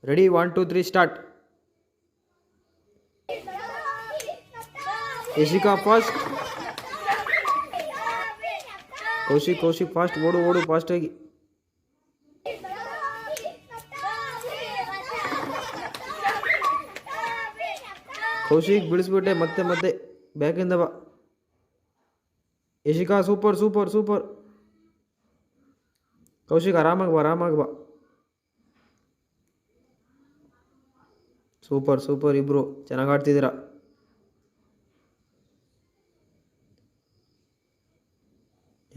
Ready 1 2 3 start. Yashika fast. Kaushik fast, ಓಡು ಫಾಸ್ಟಾಗಿ. ಕೌಶಿಕ್ ಬಿಡಿಸ್ಬಿಟ್ಟೆ, ಮತ್ತೆ ಬ್ಯಾಕಿಂದ ಬಾ. ಯಶಿಕಾ ಸೂಪರ್. ಕೌಶಿಕ್ ಆರಾಮಾಗಿ ಬಾ. ಸೂಪರ್ ಇಬ್ರು ಚೆನ್ನಾಗಿ ಆಡ್ತಿದ್ದೀರಾ.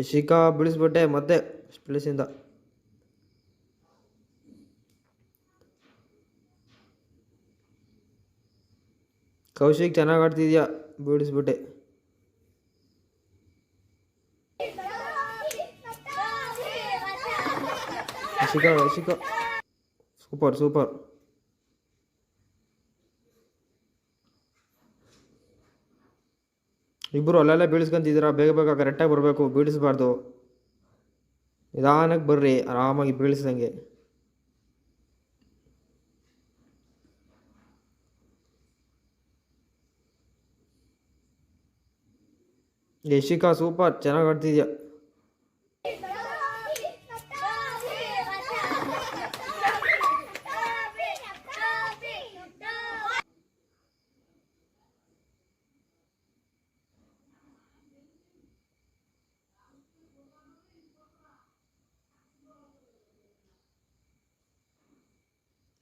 ಯಶಿಕಾ ಬಿಡಿಸ್ಬಿಟ್ಟೆ ಮತ್ತೆ ಪ್ಲೇಸಿಂದ. ಕೌಶಿಕ್ ಚೆನ್ನಾಗಿ ಆಡ್ತಿದ್ಯಾ, ಬಿಡಿಸ್ಬಿಟ್ಟೆ. ಯಶಿಕಾ ಸೂಪರ್. ಇಬ್ಬರು ಅಲ್ಲೆಲ್ಲ ಬೀಳಿಸ್ಕೊಂತಿದ್ದೀರಾ, ಬೇಗ ಕರೆಕ್ಟಾಗಿ ಬರಬೇಕು, ಬೀಳಿಸ್ಬಾರ್ದು. ನಿಧಾನಕ್ಕೆ ಬರ್ರಿ, ಆರಾಮಾಗಿ ಬೀಳಿಸ್ದಂಗೆ. ಯಶಿಕಾ ಸೂಪರ್, ಚೆನ್ನಾಗಿ ಆಡ್ತಿದ್ಯಾ.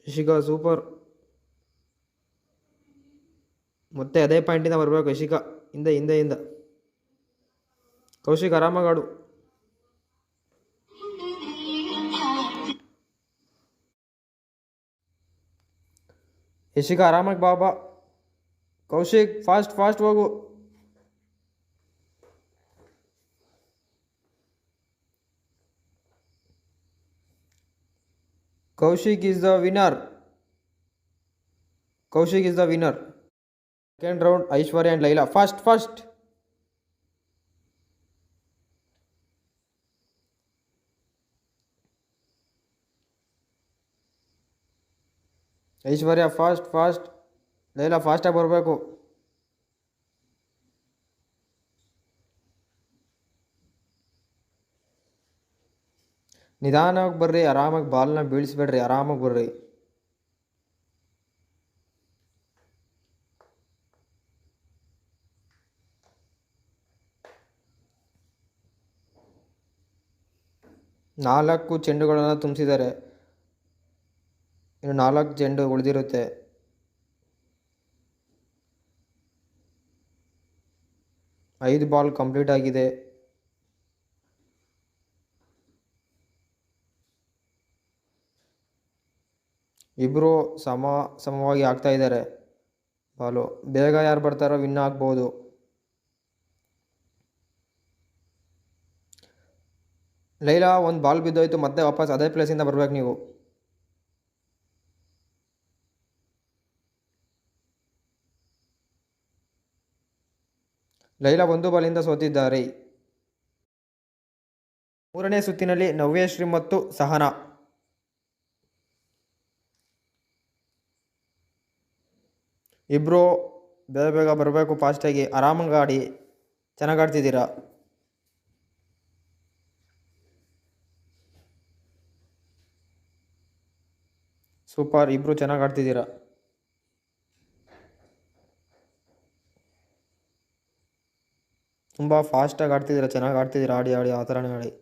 ಯಶಿಕಾ ಸೂಪರ್. ಮತ್ತೆ ಅದೇ ಪಾಯಿಂಟಿಂದ ಬರಬೇಕು ಯಶಿಕಾ, ಹಿಂದೆ. ಕೌಶಿಕ್ ಆರಾಮಾಗಿ ಆಡು. ಯಶಿಕಾ ಆರಾಮಾಗಿ ಬಾ. ಕೌಶಿಕ್ ಫಾಸ್ಟ್ ಹೋಗು. Kaushik is the winner. Second round Aishwarya and Laila. Fast. Aishwarya fast. Laila ಫಾಸ್ಟಾಗಿ ಬರಬೇಕು. ನಿಧಾನವಾಗಿ ಬರ್ರಿ, ಆರಾಮಾಗಿ ಬಾಲ್ನ ಬೀಳಿಸ್ಬೇಡ್ರಿ, ಆರಾಮಾಗಿ ಬರ್ರಿ. ನಾಲ್ಕು ಚೆಂಡುಗಳನ್ನು ತುಂಬಿಸಿದ್ದಾರೆ, ಇನ್ನು 4 ಚೆಂಡು ಉಳಿದಿರುತ್ತೆ. ಐದು ಬಾಲ್ ಕಂಪ್ಲೀಟ್ ಆಗಿದೆ. ಇಬ್ಬರು ಸಮವಾಗಿ ಆಗ್ತಾ ಇದ್ದಾರೆ ಬಾಲು. ಬೇಗ ಯಾರು ಬರ್ತಾರೋ ವಿನ್ ಆಗ್ಬೋದು. ಲೈಲಾ ಒಂದು ಬಾಲ್ ಬಿದ್ದೋಯ್ತು, ಮತ್ತೆ ವಾಪಸ್ ಅದೇ ಪ್ಲೇಸಿಂದ ಬರ್ಬೇಕು ನೀವು. ಲೈಲಾ ಒಂದು ಬಾಲಿಂದ ಸೋತಿದ್ದಾರೆ. ಮೂರನೇ ಸುತ್ತಿನಲ್ಲಿ ನವ್ಯಶ್ರೀ ಮತ್ತು ಸಹನಾ. ಇಬ್ಬರು ಬೇಗ ಬರಬೇಕು, ಫಾಸ್ಟಾಗಿ, ಆರಾಮಾಗಿ ಆಡಿ, ಚೆನ್ನಾಗಿ ಆಡ್ತಿದ್ದೀರಾ. ಸೂಪರ್, ಇಬ್ಬರು ಚೆನ್ನಾಗಿ ಆಡ್ತಿದ್ದೀರಾ. ತುಂಬ ಫಾಸ್ಟಾಗಿ ಆಡ್ತಿದ್ದೀರಾ, ಚೆನ್ನಾಗಿ ಆಡ್ತಿದ್ದೀರಾ. ಆಡಿ ಆ ಥರನೇ ಆಡಿ.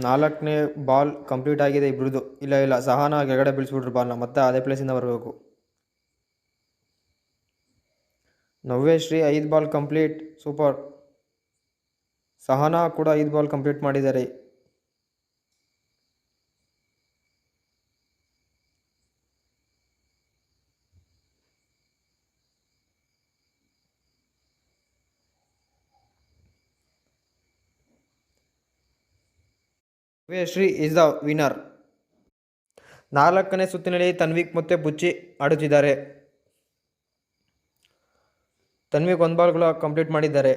ನಾಲ್ಕನೇ ಬಾಲ್ ಕಂಪ್ಲೀಟ್ ಆಗಿದೆ ಇಬ್ರದ್ದು. ಇಲ್ಲ ಸಹನಾ ಕೆಳಗಡೆ ಬೀಳಿಸ್ಬಿಟ್ರು ಬಾಲ್ನ, ಮತ್ತೆ ಅದೇ ಪ್ಲೇಸಿಂದ ಬರಬೇಕು. Navyashree 5 ball complete, super. Sahana ಕೂಡ 5 ಬಾಲ್ ಕಂಪ್ಲೀಟ್ ಮಾಡಿದ್ದಾರೆ. Navyashree is the winner. 4ನೇ ಸುತ್ತಿನಲ್ಲಿ ತನ್ವಿಕ್ ಮತ್ತು ಬುಚ್ಚಿ ಆಡುತ್ತಿದ್ದಾರೆ. ತನ್ವಿಕ್ ಒಂದು ಬಾಲ್ ಕೂಡ ಕಂಪ್ಲೀಟ್ ಮಾಡಿದ್ದಾರೆ.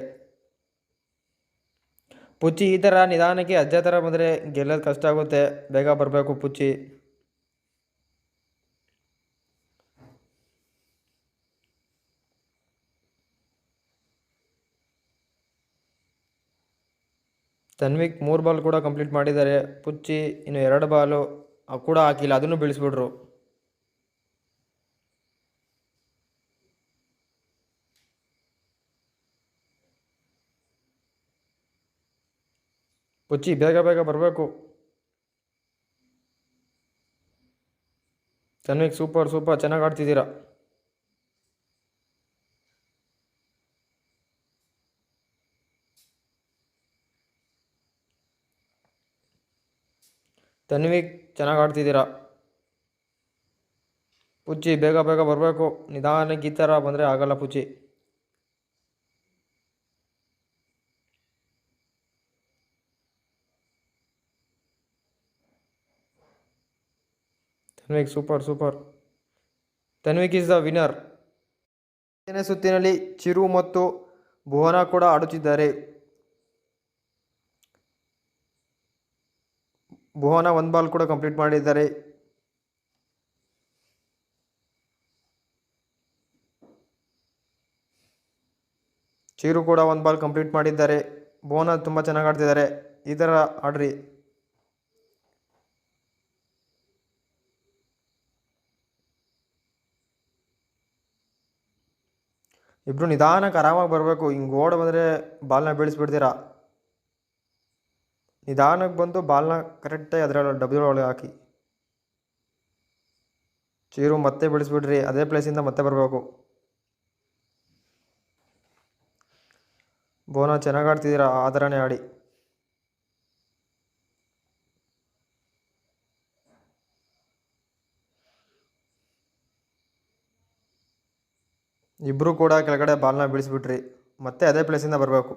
ಪುಚ್ಚಿ ಈ ಥರ ನಿಧಾನಕ್ಕೆ ಅಜ್ಜ ಥರ ಬಂದರೆ ಗೆಲ್ಲೋದು ಕಷ್ಟ ಆಗುತ್ತೆ, ಬೇಗ ಬರಬೇಕು ಪುಚ್ಚಿ. ತನ್ವಿಕ್ 3 ಬಾಲ್ ಕೂಡ ಕಂಪ್ಲೀಟ್ ಮಾಡಿದ್ದಾರೆ. ಪುಚ್ಚಿ ಇನ್ನು 2 ಬಾಲು ಕೂಡ ಹಾಕಿಲ್ಲ, ಅದನ್ನು ಬೀಳಿಸ್ಬಿಟ್ರು. ಪುಚ್ಚಿ ಬೇಗ ಬೇಗ ಬರಬೇಕು. ತನ್ವಿಕ್ ಸೂಪರ್ ಚೆನ್ನಾಗಿ ಆಡ್ತಿದ್ದೀರಾ. ತನ್ವಿಕ್ ಚೆನ್ನಾಗಿ ಆಡ್ತಿದ್ದೀರಾ. ಪುಚ್ಚಿ ಬೇಗ ಬೇಗ ಬರಬೇಕು, ನಿಧಾನಕ್ಕೆ ಈ ಥರ ಬಂದರೆ ಆಗಲ್ಲ ಪುಚ್ಚಿ. Tanvik super. Tanvik is the winner. 5ನೇ ಸುತ್ತಿನಲ್ಲಿ ಚಿರು ಮತ್ತು ಭುವನ ಕೂಡ ಆಡುತ್ತಿದ್ದಾರೆ. ಭುವನ 1 ಬಾಲ್ ಕೂಡ ಕಂಪ್ಲೀಟ್ ಮಾಡಿದ್ದಾರೆ. ಚಿರು ಕೂಡ 1 ಬಾಲ್ ಕಂಪ್ಲೀಟ್ ಮಾಡಿದ್ದಾರೆ. ಭುವನ ತುಂಬ ಚೆನ್ನಾಗಿ ಆಡ್ತಿದ್ದಾರೆ, ಈ ಥರ ಆಡ್ರಿ. ಇಬ್ಬರು ನಿಧಾನಕ್ಕೆ ಆರಾಮಾಗಿ ಬರಬೇಕು. ಹಿಂಗೆ ಓಡ ಬಂದರೆ ಬಾಲ್ನ ಬೀಳಿಸ್ಬಿಡ್ತೀರಾ. ನಿಧಾನಕ್ಕೆ ಬಂದು ಬಾಲ್ನ ಕರೆಕ್ಟಾಗಿ ಅದರೊಳಗೆ ಡಬ್ಬಿಯೊಳಗೆ ಹಾಕಿ. ಚಿರು ಮತ್ತೆ ಬೀಳಿಸ್ಬಿಡ್ರಿ, ಅದೇ ಪ್ಲೇಸಿಂದ ಮತ್ತೆ ಬರಬೇಕು. ಭುವನ ಚೆನ್ನಾಗಿ ಆಡ್ತಿದ್ದೀರಾ, ಆ ಥರನೇ ಆಡಿ. ಇಬ್ಬರು ಕೂಡ ಕೆಳಗಡೆ ಬಾಲ್ನ ಬೀಳಿಸ್ಬಿಟ್ರಿ, ಮತ್ತೆ ಅದೇ ಪ್ಲೇಸಿಂದ ಬರಬೇಕು.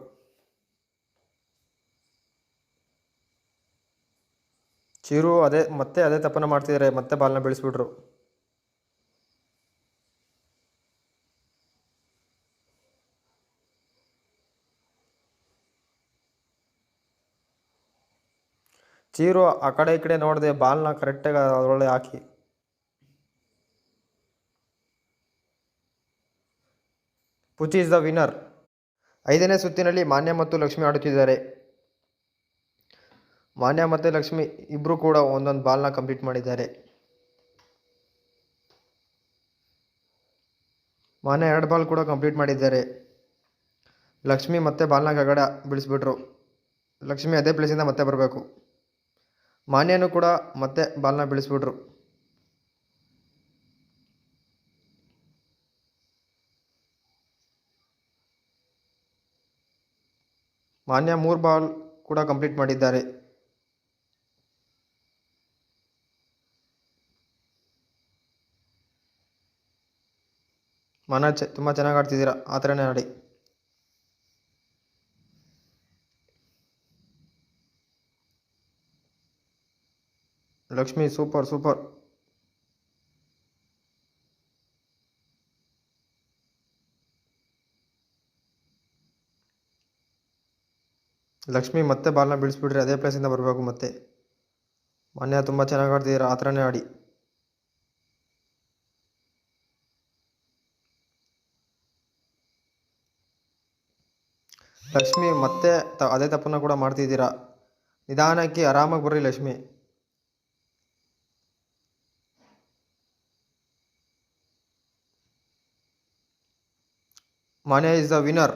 ಚಿರು ಮತ್ತೆ ಅದೇ ತಪ್ಪನ್ನು ಮಾಡ್ತಿದ್ದಾರೆ, ಮತ್ತೆ ಬಾಲ್ನ ಬೀಳಿಸ್ಬಿಟ್ರು. ಚಿರು ಆ ಕಡೆ ಈ ಕಡೆ ನೋಡದೆ ಬಾಲ್ನ ಕರೆಕ್ಟಾಗಿ ಅದರೊಳಗೆ ಹಾಕಿ. ಪುಚ್ಚಿ ಇಸ್ ದ ವಿನ್ನರ್. 5ನೇ ಸುತ್ತಿನಲ್ಲಿ ಮಾನ್ಯ ಮತ್ತು ಲಕ್ಷ್ಮಿ ಆಡುತ್ತಿದ್ದಾರೆ. ಮಾನ್ಯ ಮತ್ತು ಲಕ್ಷ್ಮಿ ಇಬ್ಬರು ಕೂಡ ಒಂದೊಂದು ಬಾಲ್ನ ಕಂಪ್ಲೀಟ್ ಮಾಡಿದ್ದಾರೆ. ಮಾನ್ಯ 2 ಬಾಲ್ ಕೂಡ ಕಂಪ್ಲೀಟ್ ಮಾಡಿದ್ದಾರೆ. ಲಕ್ಷ್ಮಿ ಮತ್ತೆ ಬಾಲ್ನ ಕೆಳಗಡೆ ಬೀಳಿಸ್ಬಿಟ್ರು. ಲಕ್ಷ್ಮಿ ಅದೇ ಪ್ಲೇಸಿಂದ ಮತ್ತೆ ಬರಬೇಕು. ಮಾನ್ಯನೂ ಕೂಡ ಮತ್ತೆ ಬಾಲ್ನ ಬೀಳಿಸ್ಬಿಟ್ರು. ಮಾನ್ಯ 3 ಬಾಲ್ ಕೂಡ ಕಂಪ್ಲೀಟ್ ಮಾಡಿದ್ದಾರೆ. ಮಾನ್ಯ ತುಂಬ ಚೆನ್ನಾಗಿ ಆಡ್ತಿದ್ದೀರಾ, ಆ ಥರನೇ ಆಡಿ. ಲಕ್ಷ್ಮಿ ಸೂಪರ್. ಲಕ್ಷ್ಮಿ ಮತ್ತೆ ಬಾಲ್ನ ಬೀಳಿಸ್ಬಿಟ್ರಿ, ಅದೇ ಪ್ಲೇಸಿಂದ ಬರಬೇಕು ಮತ್ತೆ. ಮಾನ್ಯ ತುಂಬ ಚೆನ್ನಾಗಿ ಆಡ್ತಿದ್ದೀರಾ, ಆ ಥರನೇ ಆಡಿ. ಲಕ್ಷ್ಮಿ ಮತ್ತೆ ಅದೇ ತಪ್ಪನ್ನು ಕೂಡ ಮಾಡ್ತಿದ್ದೀರಾ. ನಿಧಾನಕ್ಕೆ ಆರಾಮಾಗಿ ಬರ್ರಿ ಲಕ್ಷ್ಮಿ. ಮಾನ್ಯ ಇಸ್ ದ ವಿನ್ನರ್.